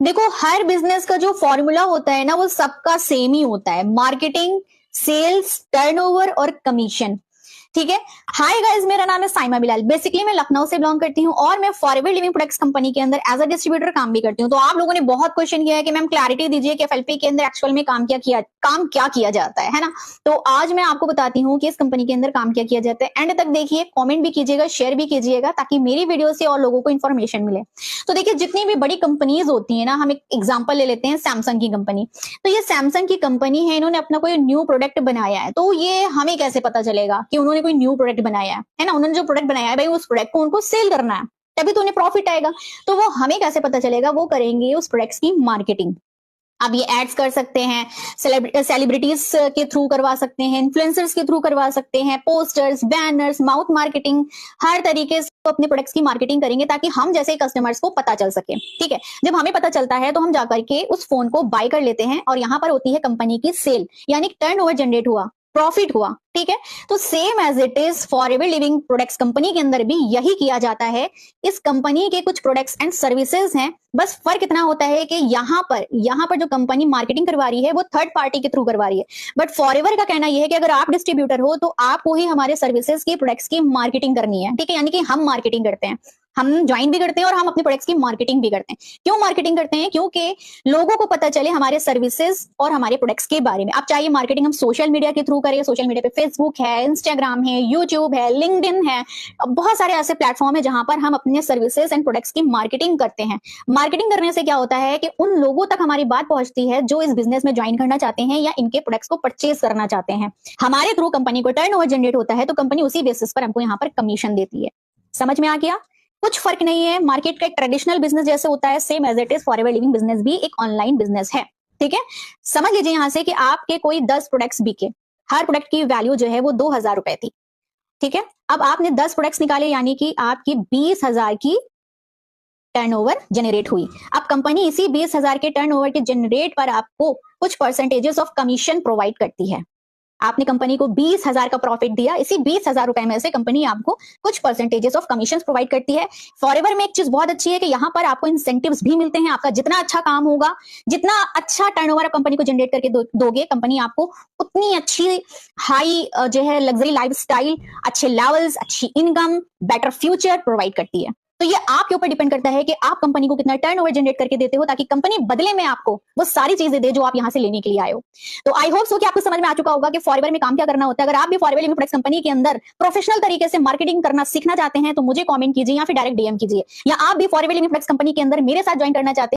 देखो, हर बिजनेस का जो फॉर्मूला होता है ना वो सबका सेम ही होता है। मार्केटिंग, सेल्स, टर्नओवर और कमीशन। ठीक है। हाय गाइस, मेरा नाम है साइमा बिलाल। बेसिकली मैं लखनऊ से बिलोंग करती हूँ और मैं फॉरएवर लिविंग प्रोडक्ट्स कंपनी के अंदर एज अ डिस्ट्रीब्यूटर काम भी करती हूँ। तो आप लोगों ने बहुत क्वेश्चन किया है कि मैम क्लैरिटी दीजिए कि एफएलपी के अंदर एक्चुअल में काम क्या किया जाता है ना। तो आज मैं आपको बताती हूँ कि इस कंपनी के अंदर काम क्या किया जाता है। एंड तक देखिए, कॉमेंट भी कीजिएगा, शेयर भी कीजिएगा ताकि मेरी वीडियो से और लोगों को इन्फॉर्मेशन मिले। तो देखिए, जितनी भी बड़ी कंपनीज होती है ना, हम एक एग्जाम्पल ले लेते हैं सैमसंग की कंपनी। तो ये सैमसंग की कंपनी है, इन्होंने अपना कोई न्यू प्रोडक्ट बनाया है। तो ये हमें कैसे पता चलेगा कि उन्होंने कोई न्यू प्रोडक्ट बनाया है ना। उन्होंने जो प्रोडक्ट बनाया है भाई, उस प्रोडक्ट को उनको सेल करना है, तभी तो उन्हें प्रॉफिट आएगा। तो वो हमें कैसे पता चलेगा? वो करेंगे उस प्रोडक्ट्स की मार्केटिंग। आप ये एड्स कर सकते हैं, सेलिब्रिटीज के थ्रू करवा सकते हैं, इन्फ्लुएंसर्स के थ्रू करवा सकते हैं, पोस्टर्स, बैनर्स, माउथ मार्केटिंग, हर तरीके से अपने प्रोडक्ट्स की मार्केटिंग करेंगे ताकि हम जैसे कस्टमर्स को पता चल सके। ठीक है। जब हमें पता चलता है तो हम जाकर के उस फोन को बाय कर लेते हैं और यहाँ पर होती है कंपनी की सेल, यानी टर्नओवर जनरेट हुआ, प्रॉफिट हुआ। ठीक है। तो same as it is Forever Living Products company के अंदर भी यही किया जाता है। इस कंपनी के कुछ प्रोडक्ट्स एंड सर्विसेज हैं, बस फर्क इतना होता है कि यहाँ पर जो कंपनी मार्केटिंग करवा रही है वो थर्ड पार्टी के थ्रू करवा रही है। बट फॉरएवर का कहना यह है कि अगर आप डिस्ट्रीब्यूटर हो तो आपको ही हमारे सर्विसेज की, प्रोडक्ट्स की मार्केटिंग करनी है। ठीक है। यानी कि हम मार्केटिंग करते हैं, हम ज्वाइन भी करते हैं और हम अपने प्रोडक्ट्स की मार्केटिंग भी करते हैं। क्यों मार्केटिंग करते हैं? क्योंकि लोगों को पता चले हमारे सर्विसेज और हमारे प्रोडक्ट्स के बारे में। आप चाहिए मार्केटिंग हम सोशल मीडिया के थ्रू करें, सोशल मीडिया पे फेसबुक है, इंस्टाग्राम है, यूट्यूब है, लिंक्डइन है, बहुत सारे ऐसे प्लेटफॉर्म है जहां पर हम अपने सर्विसेज एंड प्रोडक्ट्स की मार्केटिंग करते हैं। मार्केटिंग करने से क्या होता है कि उन लोगों तक हमारी बात पहुंचती है जो इस बिजनेस में ज्वाइन करना चाहते हैं या इनके प्रोडक्ट्स को परचेज करना चाहते हैं। हमारे थ्रू कंपनी को टर्नओवर जनरेट होता है तो कंपनी उसी बेसिस पर हमको यहाँ पर कमीशन देती है। समझ में आ गया? कुछ फर्क नहीं है। मार्केट का एक ट्रेडिशनल बिजनेस जैसे होता है, same as it is Forever Living business भी एक ऑनलाइन बिजनेस है। ठीक है। समझ लीजिए यहां से कि आपके कोई 10 प्रोडक्ट्स बिके, हर प्रोडक्ट की वैल्यू जो है वो 2,000 रुपए थी। ठीक है। अब आपने 10 प्रोडक्ट्स निकाले, यानी कि आपकी 20,000 की टर्नओवर जनरेट हुई। अब कंपनी इसी 20,000 के टर्नओवर के जनरेट पर आपको कुछ परसेंटेजेस ऑफ कमीशन प्रोवाइड करती है। आपने कंपनी को 20,000 का प्रॉफिट दिया, इसी 20,000 रुपए में से कंपनी आपको कुछ परसेंटेजेस ऑफ कमीशन प्रोवाइड करती है। फॉरएवर में एक चीज बहुत अच्छी है कि यहाँ पर आपको इंसेंटिव्स भी मिलते हैं। आपका जितना अच्छा काम होगा, जितना अच्छा टर्नओवर आप कंपनी को जनरेट करके दोगे, कंपनी आपको उतनी अच्छी हाई जो है लग्जरी लाइफस्टाइल, अच्छे लेवल्स, अच्छी इनकम, बेटर फ्यूचर प्रोवाइड करती है। तो ये आपके ऊपर डिपेंड करता है कि आप कंपनी को कितना टर्नओवर जनरेट करके देते हो ताकि कंपनी बदले में आपको वो सारी चीजें दे जो आप यहां से लेने के लिए आए हो। तो आई होप सो कि आपको समझ में आ चुका होगा कि फॉरएवर में काम क्या करना होता है। अगर आप भी फॉरएवर लिविंग प्रोडक्ट्स कंपनी के अंदर प्रोफेशनल तरीके से मार्केटिंग करना सीखना चाहते हैं तो मुझे कमेंट कीजिए या फिर डायरेक्ट डीएम कीजिए, या आप भी फॉरएवर लिविंग प्रोडक्ट्स कंपनी के अंदर मेरे साथ ज्वाइन करना चाहते हैं